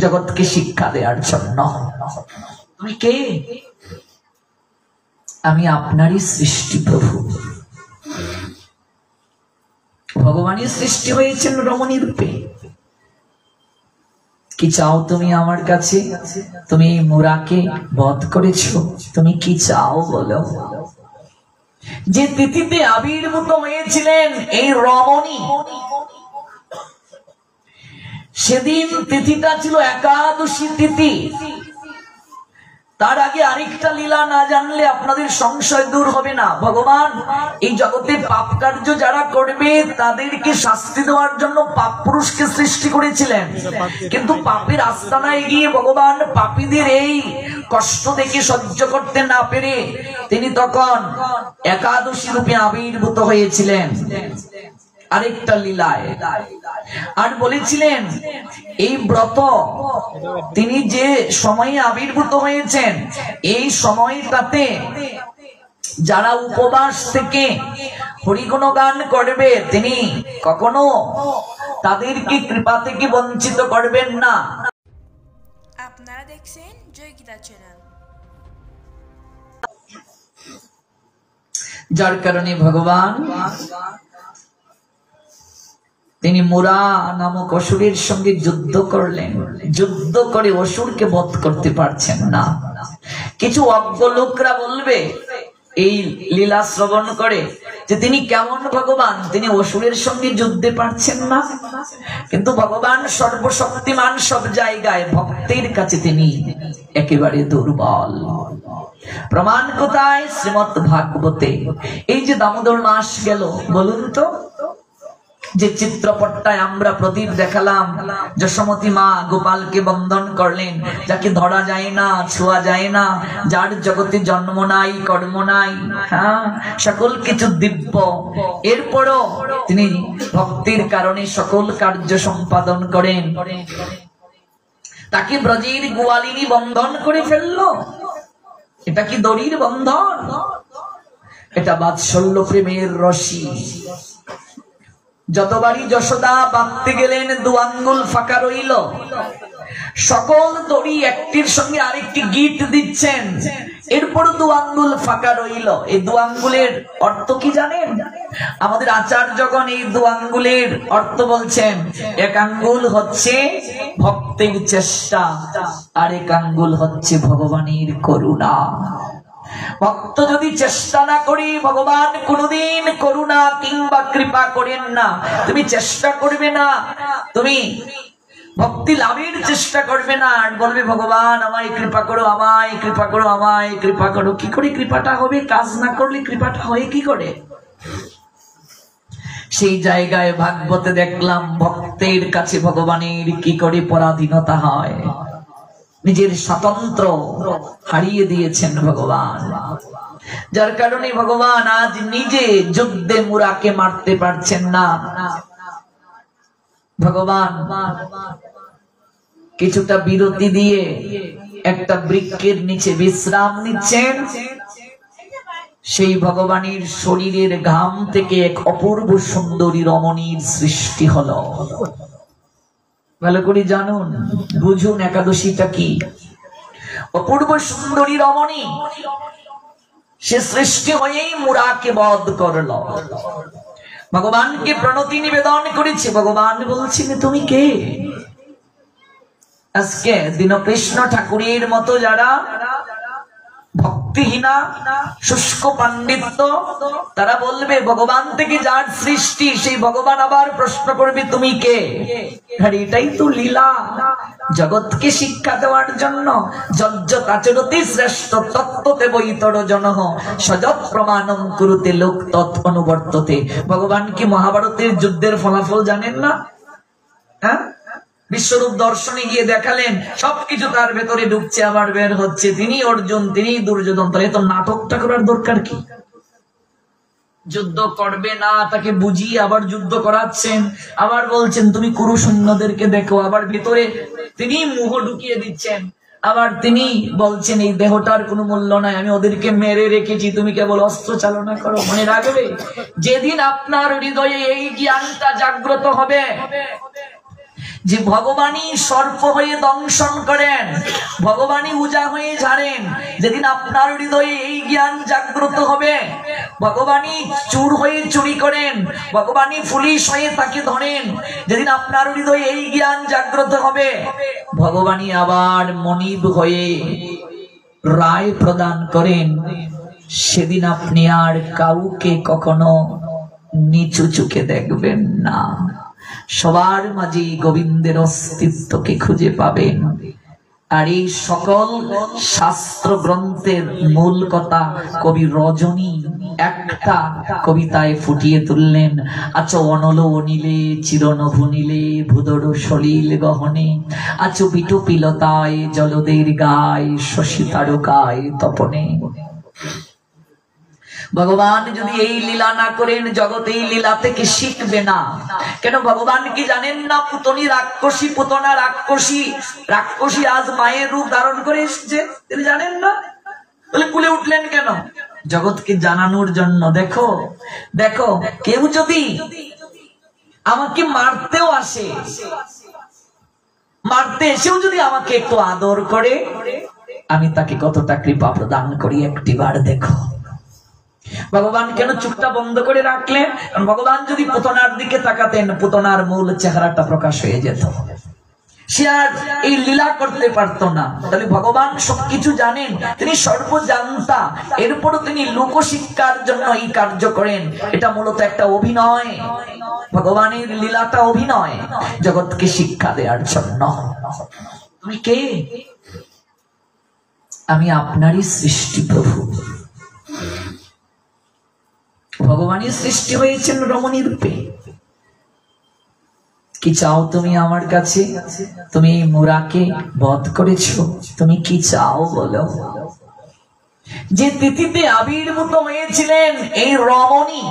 জগৎকে শিক্ষা দেওয়ার জন্য। তুমি কে? আমি আপনারই সৃষ্টি প্রভু। ভগবানই সৃষ্টি হয়েছেন রমণী রূপে। কি চাও তুমি আমার কাছে? তুমি এই মুরাকে বধ করেছো, তুমি কি চাও বলো? যে তিথিতে আবির্ভূত হয়েছিলেন এই রমণী, সেদিন তিথিটা ছিল একাদশী তিথি। তার আগে আরেকটা লীলা না জানলে আপনাদের সংশয় দূর হবে না। ভগবান এই জগতে পাপ কার্য যারা করবে তাদেরকে শাস্তি দেওয়ার জন্য পাপ পুরুষকে সৃষ্টি করেছিলেন, কিন্তু পাপের আস্তানায় গিয়ে ভগবান পাপীদের এই কষ্ট দেখে সহ্য করতে না পেরে তিনি তখন একাদশী রূপে আবির্ভূত হয়েছিলেন আরেকটা লীলায়। আর বলেছিলেন এই ব্রত তিনি যে সময়ে আবির্ভূত হয়েছেন এই সময়টাতে যারা উপবাস থেকে হরিগুণ গান করবে তিনি কখনো তাদেরকে কৃপা থেকে বঞ্চিত করবেন না। আপনারা দেখছেন জয় গীতা চ্যানেল। যার কারণে ভগবান তিনি মুরা নামক অসুরের সঙ্গে যুদ্ধ করলেন। যুদ্ধ করে অসুরকে বধ করতে পারছেন না। কিছু অজ্ঞ লোকরা বলবে এই লীলা শ্রবণ করে যে তিনি কেমন ভগবান, তিনি অসুরের সঙ্গে যুদ্ধে পারছেন না। কিন্তু ভগবান সর্বশক্তিমান, সব জায়গায়, ভক্তের কাছে তিনি একেবারে দুর্বল। প্রমাণ কোথায়? শ্রীমদ্ ভাগবতে। এই যে দামোদর মাস গেল, বলুন তো, যে চিত্রপটটায় আমরা প্রদীপ দেখালাম, যশোমতী মা গোপালকে বন্দন করলেন, যাকে ধরা যায় না, ছোঁয়া যায় না, যার জগতে জন্ম নাই, কর্ম নাই, হ্যাঁ, সকল কিছু দিব্য, এরপরও তিনি ভক্তির কারণে সকল কার্য সম্পাদন করেন। তাকে ব্রজের গোয়ালিনী বন্ধন করে ফেললো। এটা কি দড়ির বন্ধন? এটা বাৎসল্য প্রেমের রশি। যতবারই যশোদা বাঁধতে গেলেন দু আঙ্গুল ফাঁকা রইল। সকল দড়ি একটির সঙ্গে আরেকটি গিট দিচ্ছেন, এরপর দু আঙ্গুল ফাঁকা রইল। এই দু আঙ্গুলের অর্থ কি জানেন? আমাদের আচার্যগণ এই দু আঙ্গুলের অর্থ বলছেন, এক আঙ্গুল হচ্ছে ভক্তের চেষ্টা, আর এক আঙ্গুল হচ্ছে ভগবানের করুণা। ভক্ত যদি চেষ্টা না করি, ভগবান কোনদিন করুণা কিংবা কৃপা করেন না। তুমি চেষ্টা করবে না, তুমি ভক্তি লাভের চেষ্টা করবে না, আর বলবে ভগবান আমায় কৃপা করো, আমায় কৃপা করো, আমায় কৃপা করো। কি করে কৃপাটা হবে? কাজ না করলে কৃপাটা হয় কি করে? সেই জায়গায় ভাগবতে দেখলাম ভক্তের কাছে ভগবানের কি করে পরাধীনতা হয়। নিজের স্বাতন্ত্র হারিয়ে দিয়েছেন ভগবান। যার কারণে ভগবান আজ নিজে যুদ্ধে মুরাকে মারতে পারছেন না। ভগবান কিছুটা বিরতি দিয়ে একটা বৃক্ষের নিচে বিশ্রাম নিচ্ছেন। সেই ভগবানের শরীরের ঘাম থেকে এক অপূর্ব সুন্দরী রমণীর সৃষ্টি হলো। ভালো করে জানুন, বুঝুন একাদশীটা কি। অপূর্ব সুন্দরী রমণী, সে সৃষ্টি হয়েই মুরাকে বধ করল। ভগবানকে প্রণতি নিবেদন করেছে। ভগবান বলছেন তুমি কে? আজকে দীনকৃষ্ণ ঠাকুরের মতো যারা ভক্তিহীনা, শুষ্ক পাণ্ডিত্য, তারা বলবে ভগবান থেকে যার সৃষ্টি সেই ভগবান আবার প্রশ্ন করবে তুমি কে? আর এটাই তো লীলা, জগৎকে শিক্ষা দেওয়ার জন্য। যজ্ঞাচরতি শ্রেষ্ঠ তত্ত্বতে বৈতর জনঃ সযৎ প্রমাণম কুরুতে লোক তৎ অনুবর্ততে। ভগবান কি মহাভারতের যুদ্ধের ফলাফল জানেন না? হ্যাঁ, বিশ্বরূপ দর্শনে গিয়ে দেখালেন সবকিছু তার ভেতরে ঢুকছে আবার বের হচ্ছে। তিনি অর্জুন, তিনি দুর্যোধন। তাহলে তো নাটকটা করার দরকার কি? যুদ্ধ করবে না, তাকে বুঝিয়ে আবার যুদ্ধ করাচ্ছেন, আবার বলছেন তুমি কুরু সৈন্যদেরকে দেখো, আবার ভেতরে তিনি মুহ ঢুকিয়ে দিচ্ছেন, আবার তিনি বলছেন এই দেহটার কোনো মূল্য নাই, আমি ওদেরকে মেরে রেখেছি, তুমি কেবল অস্ত্র চালনা করো। মনে রাখবে, যেদিন আপনার হৃদয়ে এই জ্ঞানটা জাগ্রত হবে, যে ভগবানই সর্প হয়ে দংশন করেন, ভগবানই উজা হয়ে ঝাড়েন। যেদিন আপনার হৃদয়ে এই জ্ঞান জাগ্রত হবে, ভগবানই চুর হয়ে চুরি করেন, ভগবানই পুলিশ হয়ে তাকে ধরেন, যেদিন আপনার হৃদয়ে এই জ্ঞান জাগ্রত হবে, ভগবানই আবার মনিব হয়ে রায় প্রদান করেন, সেদিন আপনি আর কাউকে কখনো নিচু চোখে দেখবেন না। সবার মাঝে গোবিন্দের অস্তিত্বকে খুঁজে পাবেন। আর এই সকল শাস্ত্র গ্রন্থের মূল কথা কবি রজনী একটা কবিতায় ফুটিয়ে তুললেন। আছো অনল অনিলে চিরনভু নীলে ভুদর সলিল গহনে, আছো বিটুপিলতায় জলদের গায় শশী তারকায় তপনে। ভগবান যদি এই লীলা না করেন, জগৎ এই লীলা থেকে শিখবে না। কেন ভগবান কি জানেন না পুতনি রাক্ষসী, পুতনা রাক্ষসী, রাক্ষসী আজ মায়ের রূপ ধারণ করে এসেছে, তিনি জানেন না? বলে কুলে উঠলেন কেন? জগৎকে জানানোর জন্য। দেখো দেখো, কেউ যদি আমাকে মারতেও আসে, মারতে এসেও যদি আমাকে একটু আদর করে, আমি তাকে কতটা কৃপা প্রদান করি একটিবার দেখো। ভগবান কেন চুপটা বন্ধ করে রাখলেন? ভগবান যদি পুতনার দিকে তাকাতেন, পুতনার মূল চেহারাটা প্রকাশ হয়ে যেত, সে আর এই লীলা করতে পারতো না। তাহলে ভগবান সবকিছু জানেন, তিনি সর্বজান্তা, এরপরও তিনি লোকশিক্ষার জন্য এই কার্য করেন। এটা মূলত একটা অভিনয়, ভগবানের লীলাটা অভিনয়, জগৎকে শিক্ষা দেওয়ার জন্য। তুমি কে? আমি আপনারই সৃষ্টি প্রভু। ভগবানই সৃষ্টি হয়েছেন রমণী রূপে। কি চাও তুমি আমার কাছে? তুমি এই মুরাকে বধ করেছো, তুমি কি চাও বলো? যে তিথিতে আবির্ভূত হয়েছিলেন এই রমণী,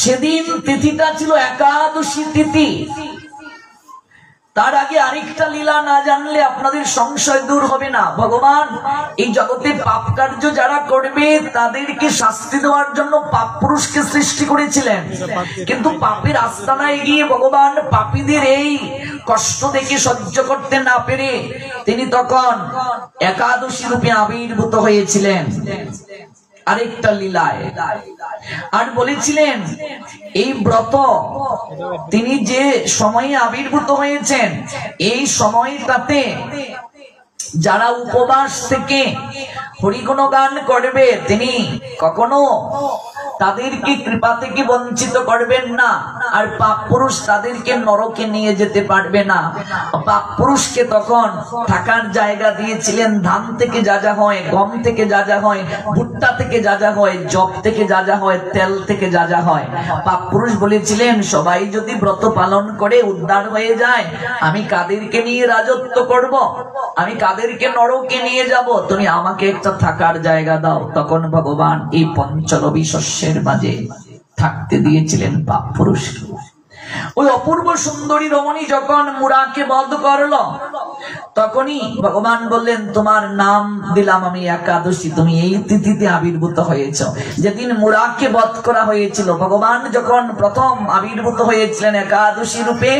সেদিন তিথিটা ছিল একাদশী তিথি। তার আগে আরেকটা লীলা না জানলে আপনাদের সংশয় দূর হবে না। ভগবান এই জগতে পাপ কার্য যারা করবে তাদেরকে শাস্তি দেওয়ার জন্য পাপ পুরুষকে সৃষ্টি করেছিলেন, কিন্তু পাপের আস্তানায় গিয়ে ভগবান পাপীদের এই কষ্ট দেখে সহ্য করতে না পেরে তিনি তখন একাদশী রূপে আবির্ভূত হয়েছিলেন আরেকটা লীলায়। আর বলেছিলেন এই ব্রত তিনি যে সময়ে আবির্ভূত হয়েছেন, এই সময়টাতে যারা উপবাস থেকে হরিগুণ গান করবে তিনি কখনো তাদেরকে কৃপা থেকে বঞ্চিত করবেন না। আর পাপ পুরুষ তাদেরকে নরকে নিয়ে যেতে পারবে না। পাপ পুরুষকে তখন থাকার জায়গা দিয়েছিলেন। ধান থেকে যা যা হয়, গম থেকে যা যা হয়, ভুট্টা থেকে যা যা হয়, জব থেকে যা যা হয়, তেল থেকে যা যা হয়, পাপ পুরুষ বলেছিলেন সবাই যদি ব্রত পালন করে উদ্ধার হয়ে যায়, আমি কাদেরকে নিয়ে রাজত্ব করব, আমি কাদেরকে নরকে নিয়ে যাব, তুমি আমাকে একটা থাকার জায়গা দাও। তখন ভগবান এই পঞ্চরবি শস্যের মাঝে থাকতে দিয়েছিলেন পাপ পুরুষ। ওই অপূর্ব সুন্দরী রমণী যখন মুরাকে বধ করলো, তখনই ভগবান বললেন তোমার নাম দিলাম আমি একাদশী, তুমি এই তিথিতে আবির্ভূত হয়েছ। যেদিন মুরাকে বধ করা হয়েছিল, ভগবান যখন প্রথম আবির্ভূত হয়েছিলেন একাদশী রূপে,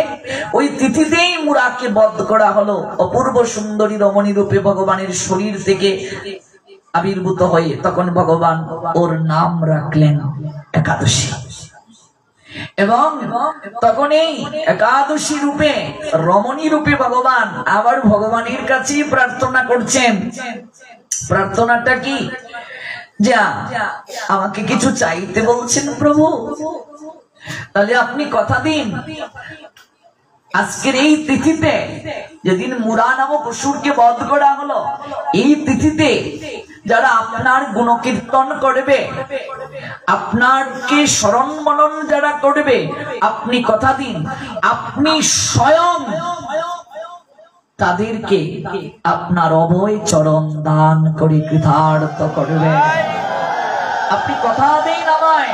ওই তিথিতেই মুরাকে বধ করা হলো। অপূর্ব সুন্দরী রমণী রূপে ভগবানের শরীর থেকে আবির্ভূত হয়ে তখন ভগবান ওর নাম রাখলেন একাদশী। এবং তখন এই একাদশী রূপে রমণী রূপে ভগবান আবার ভগবানের কাছেই প্রার্থনা করছেন। প্রার্থনাটা কি? যা আমাকে কিছু চাইতে বলছেন প্রভু, তাহলে আপনি কথা দিন আজকের এই তিথিতে, যেদিন মুরা নামক অসুরকে বধ করা হলো, এই তিথিতে যারা আপনার গুণকীর্তন করবে, আপনাকে স্মরণ মনন যারা করবে, আপনি কথা দিন আপনি স্বয়ং তাদেরকে আপনার অভয় চরণ দান করে কৃতার্থ করবেন। আপনি কথা দিন আমায়।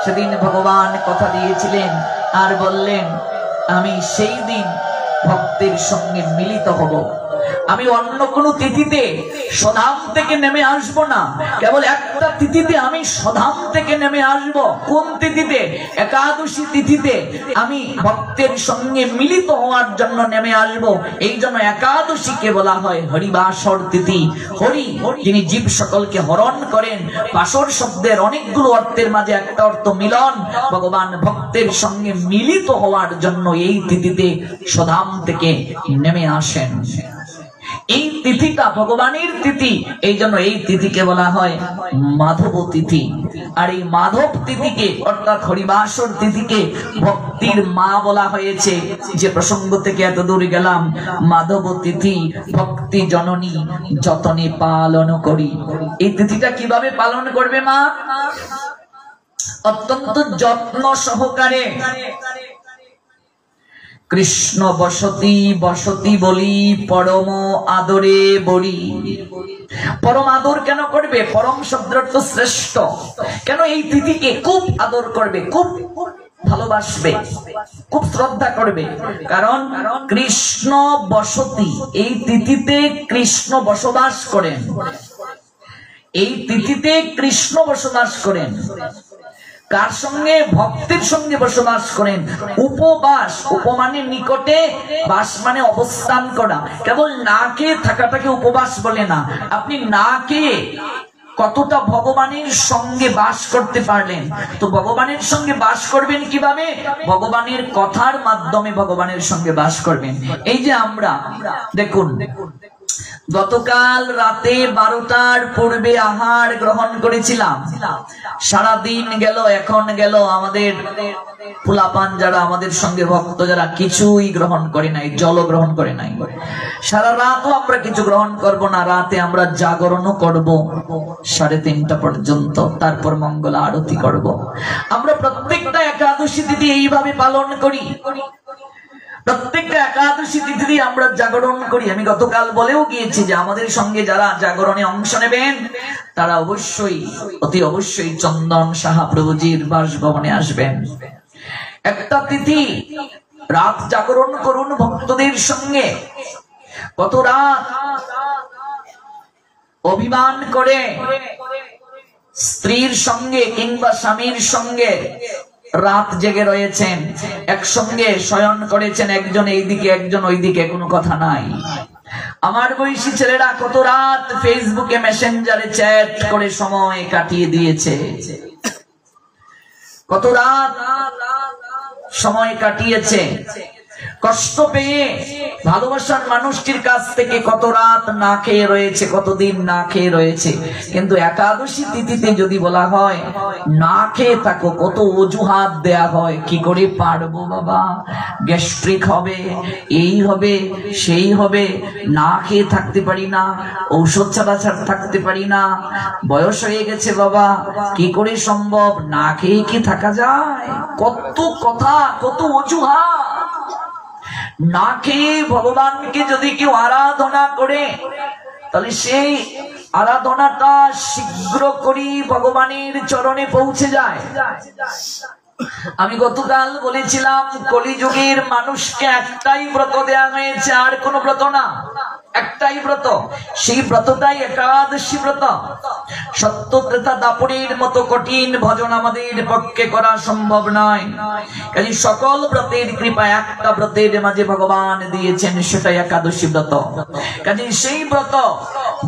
সেদিন ভগবান কথা দিয়েছিলেন আর বললেন আমি সেই দিন ভক্তের সঙ্গে মিলিত হব, আমি অন্য কোনো তিথিতে স্বধাম থেকে নেমে আসবো না, কেবল একটা তিথিতে আমি স্বধাম থেকে নেমে আসব। কোন তিথিতে? একাদশী তিথিতে আমি ভক্তের সঙ্গে মিলিত হওয়ার জন্য নেমে আসব। এই জন্য একাদশীকে বলা হয় হরিবাসর তিথি। হরি যিনি জীব সকলকে হরণ করেন। বাসর শব্দের অনেকগুলো অর্থের মাঝে একটা অর্থ মিলন। ভগবান ভক্তের সঙ্গে মিলিত হওয়ার জন্য এই তিথিতে স্বধাম থেকে নেমে আসেন। এই তিথিটা ভগবানের তিথি, এই জন্য এই তিথিকে বলা হয় মাধব তিথি। আর এই মাধব তিথিকে অর্থাৎ হরিবাসর তিথিকে ভক্তির মা বলা হয়েছে। যে প্রসঙ্গ থেকে এত দূর গেলাম, মাধব তিথি ভক্তি জননী যতনে পালন করি। এই তিথিটা কিভাবে পালন করবে মা? অত্যন্ত যত্ন সহকারে। কৃষ্ণ বসতি বসতি বলি পরম আদরে বলি। পরম আদর কেন করবে? পরম শব্দের অর্থ শ্রেষ্ঠ। কেন? এই তিথিকে খুব আদর করবে, খুব ভালোবাসবে, খুব শ্রদ্ধা করবে। কারণ কৃষ্ণ বসতি, এই তিথিতে কৃষ্ণ বসবাস করেন। এই তিথিতে কৃষ্ণ বসবাস করেন। কার সঙ্গে? ভক্তের সঙ্গে বসবাস করেন। উপবাস, উপমানে নিকটে, বাস মানে অবস্থান করা। কেবল না খেয়ে থাকাটাকে উপবাস বলে না। আপনি না খেয়ে কতটা ভগবানের সঙ্গে বাস করতে পারলেন। তো ভগবানের সঙ্গে বাস করবেন কিভাবে? ভগবানের কথার মাধ্যমে ভগবানের সঙ্গে বাস করবেন। এই যে আমরা দেখুন, গতকাল রাতে 12টার পূর্বে আহার গ্রহণ করেছিলাম। সারাদিন গেল, এখন গেল, আমাদের পোলাপান যারা আমাদের সঙ্গে ভক্ত যারা কিছুই গ্রহণ করে নাই, জল গ্রহণ করে নাই। সারা রাতও আমরা কিছু গ্রহণ করব না। রাতে আমরা জাগরণও করব 3:30 পর্যন্ত, তারপর মঙ্গল আরতি করব। আমরা প্রত্যেকটা একাদশী তিথি এইভাবে পালন করি। প্রত্যেকটা একাদশী তিথি আমরা জাগরণ করি। আমি গতকাল বলেও গিয়েছি যে আমাদের সঙ্গে যারা জাগরণে অংশ নেবেন তারা অবশ্যই, অতি অবশ্যই চন্দন সাহা প্রভুজির বাসভবনে আসবেন। একটা তিথি রাত জাগরণ করুন ভক্তদের সঙ্গে। কত রাত অভিমান করে স্ত্রীর সঙ্গে কিংবা স্বামীর সঙ্গে রাত জেগে রয়েছেন, একসঙ্গে শয়ন করেছেন, একজন এইদিকে একজন ওইদিকে, কোনো কথা নাই। আমার বয়সী ছেলেরা কত রাত ফেসবুকে মেসেঞ্জারে চ্যাট করে সময় কাটিয়ে দিয়েছে, কত রাত সময় কাটিয়েছে। কষ্ট পেয়ে ভালোবাসার মানুষটির কাছ থেকে কত রাত না খেয়ে রয়েছে, কতদিন না খেয়ে রয়েছে। কিন্তু একাদশী তিথিতে যদি বলা হয় না খেয়ে থাকো, কত অজুহাত দেয়া হয়। কি করে পারবো বাবা, গ্যাস্ট্রিক হবে, এই হবে, সেই হবে, না খেয়ে থাকতে পারি না, ঔষধ ছাড়া থাকতে পারি না, বয়স হয়ে গেছে বাবা, কি করে সম্ভব, না খেয়ে কি থাকা যায়? কত কথা, কত অজুহাত। না খেয়ে ভগবানকে যদি কেউ আরাধনা করে তাহলে সেই আরাধনাটা শীঘ্র করি ভগবানের চরণে পৌঁছে যায়। আমি গতকাল বলেছিলাম কলিযুগের মানুষকে একটাই ব্রত দেয়া হয়েছে, আর কোন ব্রত না, একটাই ব্রত। সেই ব্রতটাই একাদশী ব্রত। সত্য ত্রেতা দাপরের মতো কঠিন ভজন আমাদের পক্ষে করা সম্ভব নয়। কাজে সকল ব্রতের কৃপা একটা ব্রতের মাঝে ভগবান দিয়েছেন, সেটাই একাদশী ব্রত। কাজে সেই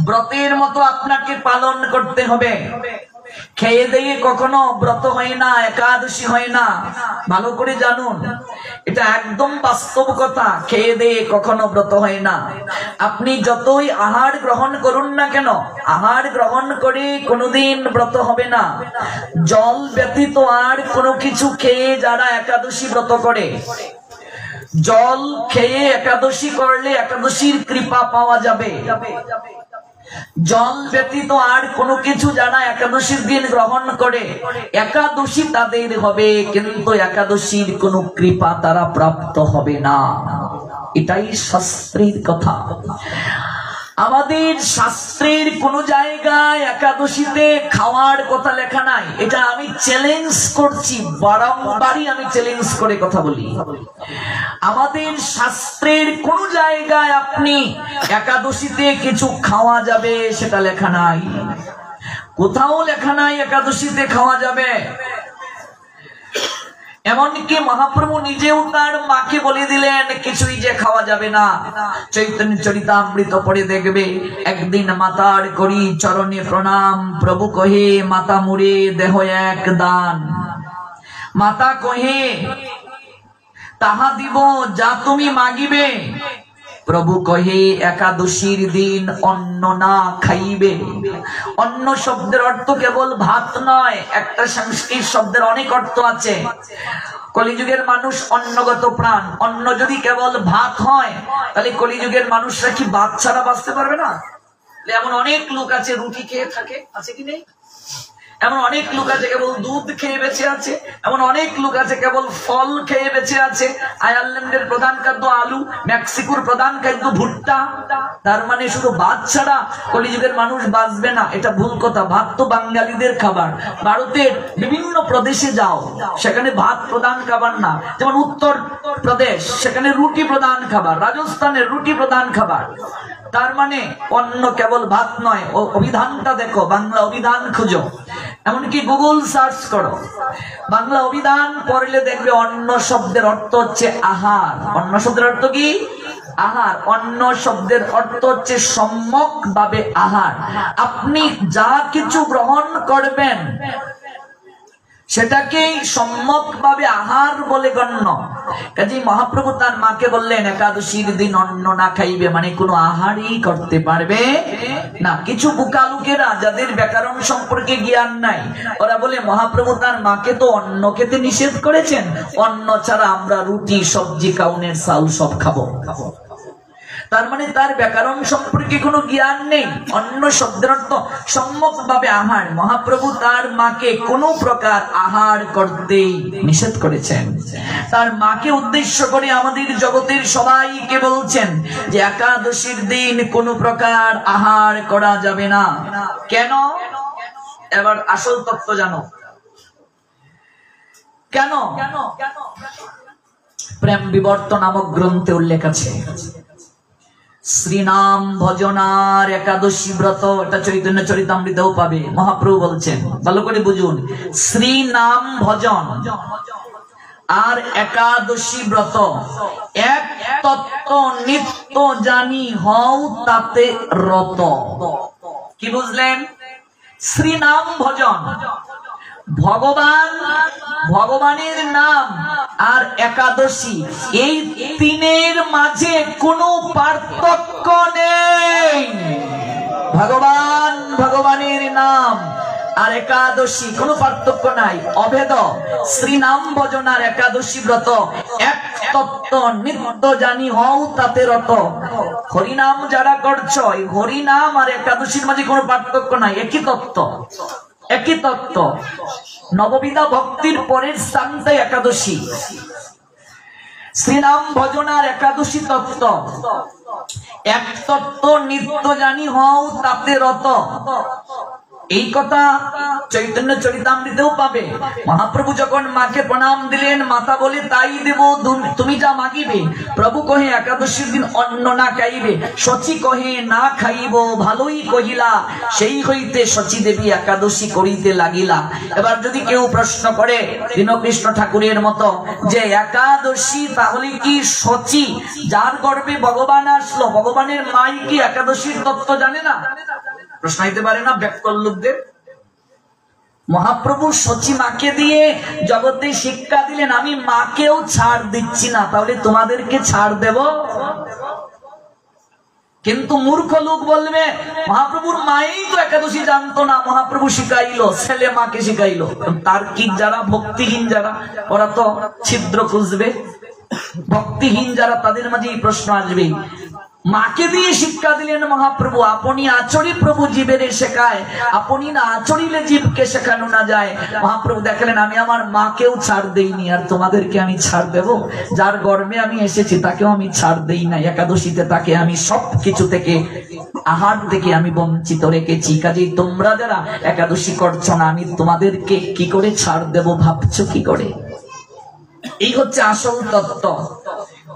ব্রতের মতো আপনাকে পালন করতে হবে। খেয়ে দিয়ে কখনো ব্রত হয় না, একাদশী হয় না, ভালো করে জানুন, এটা একদম বাস্তব কথা। খেয়ে দিয়ে কখনো ব্রত হয় না। আপনি যতই আহার গ্রহণ করুন না কেন, আহার গ্রহণ করে কোনোদিন ব্রত হবে না। জল ব্যতীত আর কোনো কিছু খেয়ে যারা একাদশী ব্রত করে, জল খেয়ে একাদশী করলে একাদশীর কৃপা পাওয়া যাবে। জল ব্যতীত আর কোনো কিছু যারা একাদশীর দিন গ্রহণ করে, একাদশী তাদের হবে, কিন্তু একাদশীর কোনো কৃপা তারা প্রাপ্ত হবে না। এটাই শাস্ত্রের কথা। আমাদের শাস্ত্রের কোন জায়গায় একাদশীতে খাওয়ার কথা লেখা নাই। এটা আমি চ্যালেঞ্জ করছি, বারংবারই আমি চ্যালেঞ্জ করে কথা বলি। আমাদের শাস্ত্রের কোন জায়গায় আপনি একাদশীতে কিছু খাওয়া যাবে সেটা লেখা নাই, কোথাও লেখা নাই একাদশীতে খাওয়া যাবে। এমনকি মহাপ্রভু নিজেও তার মাকে বলে দিলেন কিছুই যে খাওয়া যাবে না। চৈতন্য চরিতামৃত পড়ে দেখবে, একদিন মাতার করি চরণে প্রণাম, প্রভু কহে মাতা মুড়ে দেহ এক দান। মাতা কহে তাহা দিব যা তুমি মাগিবে, প্রভু কহে একাদশীর দিন অন্ন না খাইবে। অন্ন শব্দের অর্থ কেবল ভাত নয়, একটা সংস্কৃত শব্দের অনেক অর্থ আছে। কলিযুগের মানুষ অন্নগত প্রাণ, অন্ন যদি কেবল ভাত হয় তাহলে কলিযুগের মানুষরা কি ভাত ছাড়া বাঁচতে পারবে না? এমন অনেক লোক আছে রুটি খেয়ে থাকে, আছে কি নেই? এমন অনেক লোক আছে কেবল দুধ খেয়ে বেঁচে আছে, এমন অনেক লোক আছে কেবল ফল খেয়ে বেঁচে আছে। আয়ারল্যান্ডের প্রধান খাদ্য আলু, মেক্সিকোর প্রধান খাদ্য ভুট্টা। তার মানে শুধু ভাত ছাড়া কলিযুগের মানুষ বাঁচবে না, এটা ভুল কথা। ভাত তো বাঙালিদের খাবার। ভারতের বিভিন্ন প্রদেশে যাও, সেখানে ভাত প্রধান খাবার না। যেমন উত্তর প্রদেশ, সেখানে রুটি প্রধান খাবার। রাজস্থানের রুটি প্রধান খাবার। তার মানে অন্ন কেবল ভাত নয়। অভিধানটা দেখো, বাংলা অভিধান খুঁজো, এমনকি গুগল সার্চ করো, বাংলা অভিধান পড়লে দেখবে অন্ন শব্দের অর্থ হচ্ছে আহার। অন্ন শব্দের অর্থ কি? আহার। অন্ন শব্দের অর্থ হচ্ছে সম্যক ভাবে আহার। আপনি যা কিছু গ্রহণ করবেন সেটাকেই সম্যক ভাবে আহার বলে গণ্য। কাজেই মহাপ্রভু তার মাকে বললেন একাদশীর দিন অন্ন না খাইবে, মানে কোনো আহারই করতে পারবে না। কিছু বোকা লোকেরা যাদের ব্যাকরণ সম্পর্কে জ্ঞান নাই, ওরা বলে মহাপ্রভু তার মাকে তো অন্ন খেতে নিষেধ করেছেন, অন্ন ছাড়া আমরা রুটি সবজি কাউনের চাল সব খাবো। তার মানে তার ব্যাকরণ সম্পর্কে কোনো জ্ঞান নেই। অন্য শব্দের অর্থ সম্যক ভাবে আহার। মহাপ্রভু তার মাকে কোনো প্রকার আহার করতে নিষেধ করেছেন। তার মাকে উদ্দেশ্য করে আমাদের জগতের সবাইকে বলছেন যে একাদশীর দিন কোনো প্রকার আহার করা যাবে না। কেন? এবার আসল তত্ত্ব জানো। কেন? প্রেম বিবর্ত নামক গ্রন্থে উল্লেখ আছে, শ্রীনাম ভজনার একাদশী ব্রত, এটা চৈতন্য চরিতামৃতেও পাবে। মহাপ্রভু বলছেন, ভালো করে বুঝুন, শ্রীনাম ভজন আর একাদশী ব্রত এক তত্ত্ব, নিত্য জানি হও তাতে রত। কি বুঝলেন? শ্রীনাম ভজন, ভগবানের নাম আর একাদশী, এই তিনের মাঝে কোনো পার্থক্য নেই। ভগবানের নাম আর একাদশী কোনো পার্থক্য নাই, অভেদ। শ্রীনাম ভজন আর একাদশী ব্রত এক তত্ত্ব, নিত্য জানি হও তাতে রত। হরিনাম যারা করছো, হরিনাম আর একাদশীর মাঝে কোনো পার্থক্য নাই, একই তত্ত্ব, একই তত্ত্ব। নববিধা ভক্তির পরের স্থানটা একাদশী। শ্রীনাম ভজন আর একাদশী তত্ত্ব এক তত্ত্ব, নিত্য জানি হও তাতে রত। এই কথা চৈতন্য চরিতামৃতেও পাবে। মহাপ্রভু যখন মাকে প্রণাম দিলেন, মাতা বলে তাই দেব তুমি যা মাগিবে। প্রভু কহে একাদশীর দিন অন্ন না খাইবে, শচী কহে না খাইব ভালোই কহিলা, সেই হইতে শচী দেবী একাদশী করিতে লাগিলা। এবার যদি কেউ প্রশ্ন করে দীনকৃষ্ণ ঠাকুরের মতো যে একাদশী তাহলে কি শচী, যার গর্ভে ভগবান আসলো, ভগবানের মাই কি একাদশীর তত্ত্ব জানে না? প্রশ্ন হইতে পারে না ব্যাকল লোকদের? মহাপ্রভু শচী মাকে দিয়ে জগতে শিক্ষা দিলেন, আমি মাকেও ছাড় দিচ্ছি না, তাহলে তোমাদেরকে ছাড় দেব? কিন্তু মূর্খ লোক বলবে মহাপ্রভুর মাই তো একাদশী জানতো না, মহাপ্রভু শিখাইলো, ছেলে মাকে শিখাইলো। তার্কিক যারা, ভক্তিহীন যারা, ওরা তো ছিদ্র খুঁজবে। ভক্তিহীন যারা, তাদের মাঝে এই প্রশ্ন আসবে। মাকে দিয়ে শিক্ষা দিলেন মহাপ্রভু, আপনি আচরি প্রভু জীবের শেখায়, আপনি না আচরিলে জীবকে শেখানো না যায়। মহাপ্রভু দেখলেন আমি আমার মাকেও ছাড় দেইনি, আর তোমাদেরকে আমি ছাড় দেব? যার গর্ভে আমি এসেছি তাকেও আমি ছাড় দেই না। একাদশীতে তাকে আমি সব কিছু থেকে, আহার থেকে আমি বঞ্চিত রেখেছি। কাজেই তোমরা যারা একাদশী করছো না, আমি তোমাদেরকে কি করে ছাড় দেব ভাবছো কি করে? এই হচ্ছে আসল তত্ত্ব।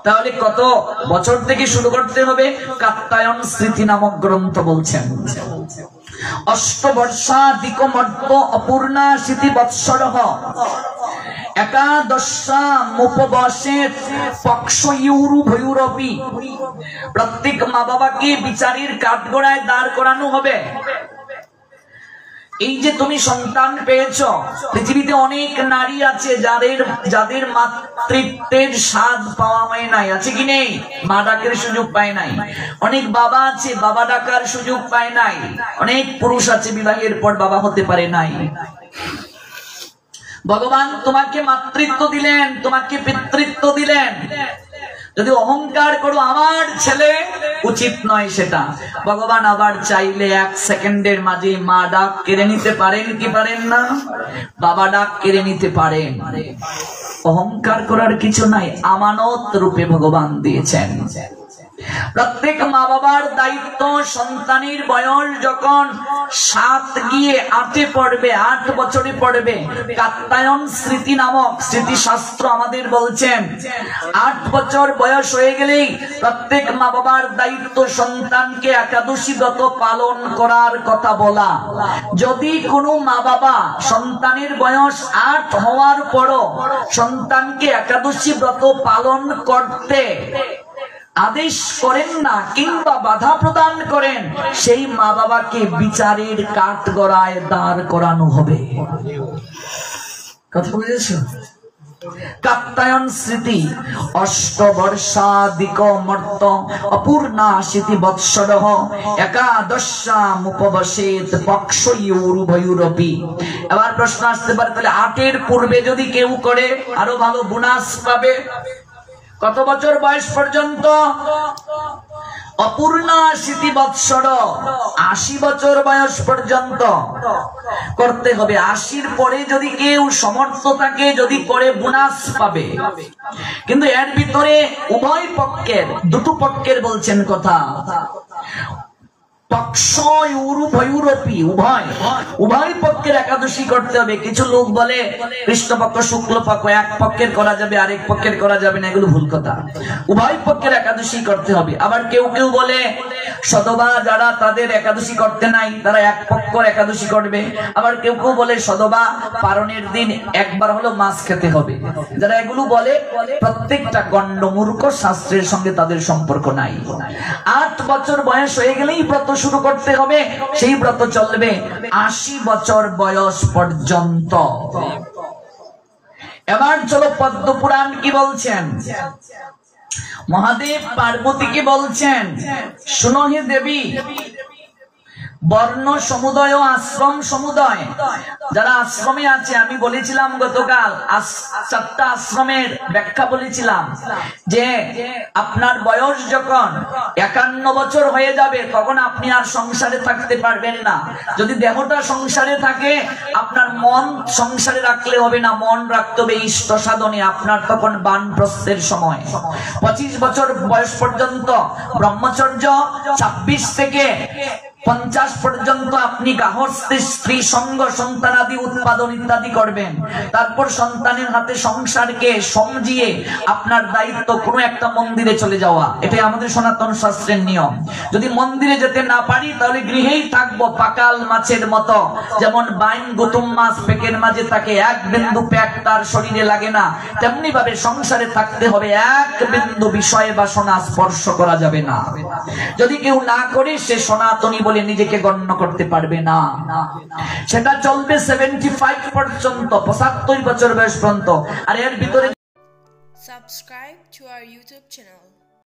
তাহলে কত বছর থেকে শুরু করতে হবে? কাত্যায়ন স্মৃতি নামক গ্রন্থ বলছেন, অষ্টবর্ষাধিকমর্ত অপূর্ণা স্মৃতি বৎসরঃ একাদশামুপবাসেত পক্ষয়োরুভয়োরপি। প্রত্যেক মা বাবাকে বিচারের কাঠগড়ায় দাঁড় করানো হবে। এই যে তুমি সন্তান পেয়েছো, পৃথিবীতে অনেক নারী আছে যাদের মাতৃত্বের স্বাদ পাওয়া হয় নাই, আছে কি নেই? মা ডাকের সুযোগ পায় নাই। অনেক বাবা আছে বাবা ডাকার সুযোগ পায় নাই। অনেক পুরুষ আছে বিবাহের পর বাবা হতে পারে নাই। ভগবান তোমাকে মাতৃত্ব দিলেন, তোমাকে পিতৃত্ব দিলেন। যদি অহংকার করো আমার ছেলে, উচিত নয় সেটা। ভগবান আবার চাইলে 1 সেকেন্ডের মাঝে মা ডাক কেড়ে নিতে পারেন কি পারেন না? বাবা ডাক কেড়ে নিতে পারেন। অহংকার করার কিছু নাই, আমানত রূপে ভগবান দিয়েছেন। প্রত্যেক মা বাবার দায়িত্ব, সন্তানের বয়স যখন 7 গিয়ে 8-এ পড়বে, 8 বছরে পড়বে, কাত্যায়ন স্মৃতি নামক স্মৃতিশাস্ত্র আমাদের বলছেন 8 বছর বয়স হয়ে গেলেই প্রত্যেক মা বাবার দায়িত্ব সন্তানকে একাদশী ব্রত পালন করার কথা বলা। যদি কোনো মা বাবা সন্তানের বয়স 8 হওয়ার পরও সন্তানকে একাদশী ব্রত পালন করতে আদেশ করেন না কিংবা বাধা প্রদান করেন, সেই মা বাবাকে বিচারের কাঠগড়ায় দাঁড় করানো হবে। কথা বুঝেছো? কাত্যায়ন স্মৃতি অষ্টবর্ষাধিকমর্ত অপূর্ণা স্মৃতি বৎসরঃ একাদশামুপবাসেত পক্ষয়োরুভয়োরপি। এবার প্রশ্ন আসতে পারে, তাহলে 8-এর পূর্বে যদি কেউ করে আরো ভালো বোনাস পাবে। কত বছর বয়স পর্যন্ত? অপূর্ণা স্মৃতি বৎসর 80 বছর বয়স পর্যন্ত করতে হবে। 80-র পরে যদি কেউ সমর্থ থাকে, যদি করে বোনাস পাবে। কিন্তু এর ভিতরে উভয় পক্ষের, দুটো পক্ষের বলছেন কথা, উভয় পক্ষের একাদশী করতে হবে। কিছু লোক বলে কৃষ্ণপক্ষ শুক্লপক্ষ, এক পক্ষের করা যাবে আরেক পক্ষের করা যাবে না, এগুলো ভুল কথা। উভয় পক্ষের একাদশী করতে হবে। আবার কেউ কেউ বলে সধবা যারা, তাদের একাদশী করতে নাই, তারা এক পক্ষের একাদশী করবে। আবার কেউ কেউ বলে সধবা পারণের দিন একবার হলো মাছ খেতে হবে। যারা এগুলো বলে প্রত্যেকটা গণ্ডমূর্খ, শাস্ত্রের সঙ্গে তাদের সম্পর্ক নাই। 8 বছর বয়স হয়ে গেলেই ব্রত শুরু করতে হবে, সেই ব্রত চলবে 80 বছর বয়স পর্যন্ত। এবার চলো পদ্মপুরাণ কি বলছেন। মহাদেব পার্বতীকে বলছেন, শুনো হে দেবী, বর্ণ সমুদয় ও আশ্রম সমুদয়, যারা আশ্রমে আছে, আমি বলেছিলাম গতকাল 4টা আশ্রমের ব্যাখ্যা বলেছিলাম, যে আপনার বয়স যখন 51 বছর হয়ে যাবে তখন আপনি আর সংসারে থাকতে পারবেন না। যদি দেহটা সংসারে থাকে, আপনার মন সংসারে রাখলে হবে না, মন রাখতে হবে ইষ্ট সাধনে। আপনার তখন বানপ্রস্থের সময়। 25 বছর বয়স পর্যন্ত ব্রহ্মচর্য, 26 থেকে 50 পর্যন্ত আপনি গার্হস্থ্য, স্ত্রী সঙ্গ, সন্তানাদি উৎপাদন ইত্যাদি করবেন। তারপর সন্তানের হাতে সংসারকে সমঝিয়ে আপনার দায়িত্ব কোনো একটা মন্দিরে চলে যাওয়া। এটাই আমাদের সনাতন শাস্ত্রের নিয়ম। যদি মন্দিরে যেতে না পারি, তাহলে গৃহেই থাকবো পাকাল মাছের মতো। যেমন বাইন গৌতম মাছ পেকের মাঝে থাকে, 1 বিন্দু পেক তার শরীরে লাগে না, তেমনি ভাবে সংসারে থাকতে হবে, 1 বিন্দু বিষয় বাসনা স্পর্শ করা যাবে না। যদি কেউ না করে, সে সনাতনী বলে নিজেকে গণ্য করতে পারবে না। সেটা চলবে 75 পর্যন্ত, 75 বছর বয়স পর্যন্ত। আর এর ভিতরে Subscribe to our YouTube channel.